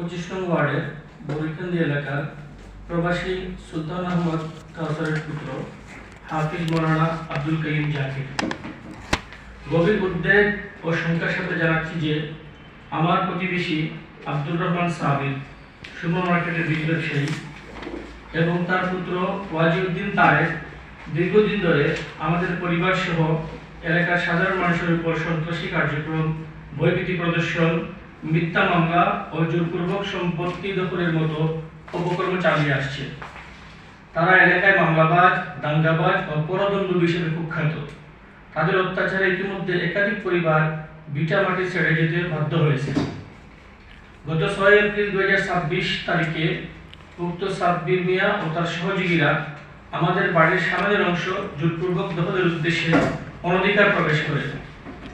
25 নং ওয়ার্ডের বরিখান্দি এলাকার প্রবাসী সুলতান আহমদ কাউসারের পুত্র হাফিজ মৌলানা আব্দুল কাইয়ুম জাকির। গভীর উদ্বেগ ও শঙ্কার সাথে জানাচ্ছি যে আমার প্রতিবেশী আব্দুর রহমান সাবির সুপার মার্কেটের বীজ ব্যবসায়ী এবং তার পুত্র ওয়াজিউদ্দিন তারেক দীর্ঘদিন ধরে আমাদের পরিবার সহ এলাকার সাধারণ মানুষের উপর সন্ত্রাসী কার্যক্রম, ভয়ভীতি প্রদর্শন, মিথ্যা মামলা ও জোরপূর্বক সম্পত্তি দখলের মতো অপকর্ম চালিয়ে আসছে। তারা এলাকায় মামলাবাজ, দাঙ্গাবাজ ও পরদণ্ডু হিসেবে কুখ্যাত। তাদের অত্যাচারে ইতিমধ্যে একাধিক পরিবার ভিটামাটি ছেড়ে যেতে বাধ্য হয়েছে। গত 6 এপ্রিল 2026 তারিখে উক্ত সাব্বির মিয়া ও তার সহযোগীরা আমাদের বাড়ির সামনের অংশ জোরপূর্বক দখলের উদ্দেশ্যে অনধিকার প্রবেশ করে।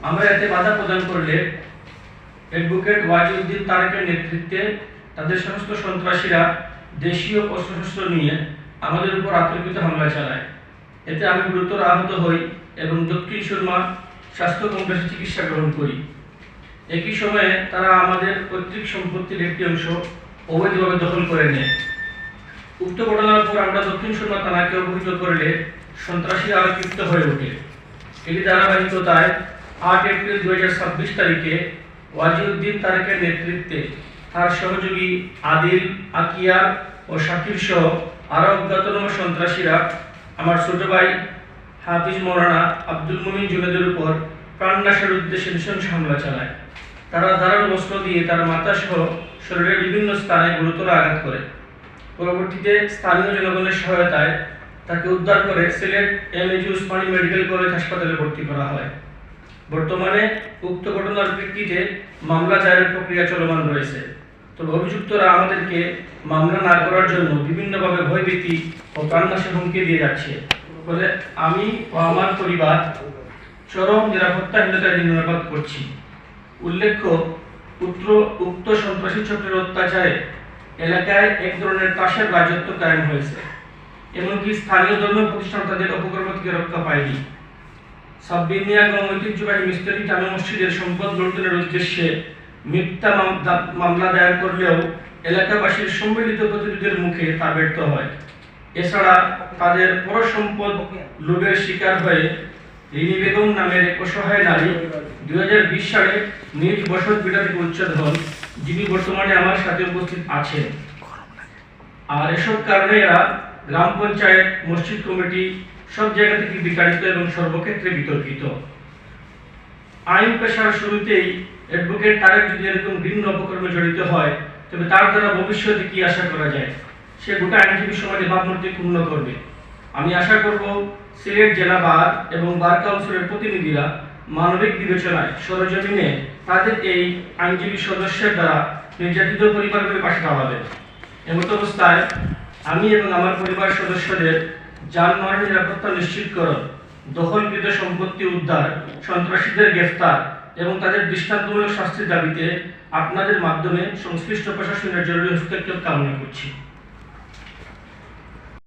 আমরা এতে বাধা প্রদান করলে অ্যাডভোকেট ওয়াজিউদ্দিন তারেকের নেতৃত্বে তাদের সমস্ত সন্ত্রাসীরা দেশীয় অস্ত্রশস্ত্র নিয়ে আমাদের উপর আতঙ্কিত হামলা চালায়। এতে আমি গুরুতর আহত হই এবং দক্ষিণ সুরমা স্বাস্থ্য কমপ্লেক্সে চিকিৎসা গ্রহণ করি। একই সময়ে তারা আমাদের পৈতৃক সম্পত্তির একটি অংশ অবৈধভাবে দখল করে নেয়। উক্ত ঘটনার পর আমরা দক্ষিণ সুরমা থানাকে অবহিত করলে সন্ত্রাসীরা আরো ক্ষিপ্ত হয়ে ওঠে। এটি ধারাবাহিকতায় 8 এপ্রিল 2026 তারিখে ওয়াজিউদ্দিন তারেকের নেতৃত্বে তার সহযোগী আদিল, আকিয়ার ও শাকির সহ আরো অজ্ঞাতনামা সন্ত্রাসীরা আমার ছোট ভাই হাফিজ মৌলানা আব্দুল মুমিন জুনেদের উপর প্রাণনাশের উদ্দেশ্যে নৃশংস হামলা চালায়। তারা ধারালো অস্ত্র দিয়ে তার মাথা সহ শরীরের বিভিন্ন স্থানে গুরুতর আঘাত করে। পরবর্তীতে স্থানীয় জনগণের সহায়তায় তাকে উদ্ধার করে Sylhet MAG Usmani medical college হাসপাতালে ভর্তি করা হয়। বর্তমানে উক্ত ঘটনার প্রেক্ষিতে মামলা দায়েরের প্রক্রিয়া চলমান রয়েছে। তবে অভিযুক্তরা আমাদেরকে মামলা না করার জন্য বিভিন্নভাবে ভয়ভীতি ও প্রাণনাশের হুমকি দিয়ে যাচ্ছে। ফলে আমি ও আমার পরিবার চরম নিরাপত্তাহীনতায় দিনাতিপাত করছি। উল্লেখ্য, উক্ত সন্ত্রাসী চক্রের অত্যাচারে এলাকায় এক ধরনের তাসের রাজত্ব কায়েম হয়েছে। এমনকি স্থানীয় ধর্মীয় প্রতিষ্ঠান তাদের অপকর্ম থেকে রক্ষা পায়নি। সাব্বির মিয়া এবং ঐতিহ্যবাহী মিস্ত্রি জামে মসজিদের সম্পদ লুণ্ঠনের উদ্দেশ্যে মিথ্যা মামলা দায়ের করলেও এলাকাবাসীর সম্মিলিত প্রতিরোধের মুখে তা ব্যর্থ হয়। এছাড়া তাদের পরসম্পদ লোভের শিকার হয়ে রিনি বেগম নামের এক অসহায় নারী 2020 সালে নিজ বসত ভিটা থেকে উচ্ছেদ হন, যিনি বর্তমানে আমার সাথে উপস্থিত আছেন। আর এসব কারণে এরা গ্রাম পঞ্চায়েত, মসজিদ কমিটি সব জায়গা থেকে বিতাড়িত এবং সর্বক্ষেত্রে বিতর্কিত। আইন পেশার শুরুতেই অ্যাডভোকেট তারেক যদি এরকম ভিন্ন অপকর্মে জড়িত হয়, তবে তার দ্বারা ভবিষ্যতে কি আশা করা যায়? সে গোটা আইনজীবী সমাজে ভাবমূর্তি ক্ষুণ্ণ করবে। আমি আশা করব সিলেট জেলা বার এবং বার কাউন্সিলের প্রতিনিধিরা মানবিক বিবেচনায় সরজমিনে তাদের এই আইনজীবী সদস্যের দ্বারা নির্যাতিত পরিবারগুলির পাশে দাঁড়াবেন। এমত অবস্থায় আমি এবং আমার পরিবার সদস্যদের যানবাহনের নিরাপত্তা নিশ্চিতকরণ, দখলকৃত সম্পত্তি উদ্ধার, সন্ত্রাসীদের গ্রেফতার এবং তাদের দৃষ্টান্তমূলক শাস্তির দাবিতে আপনাদের মাধ্যমে সংশ্লিষ্ট প্রশাসনের জরুরি হস্তক্ষেপ কামনা করছি।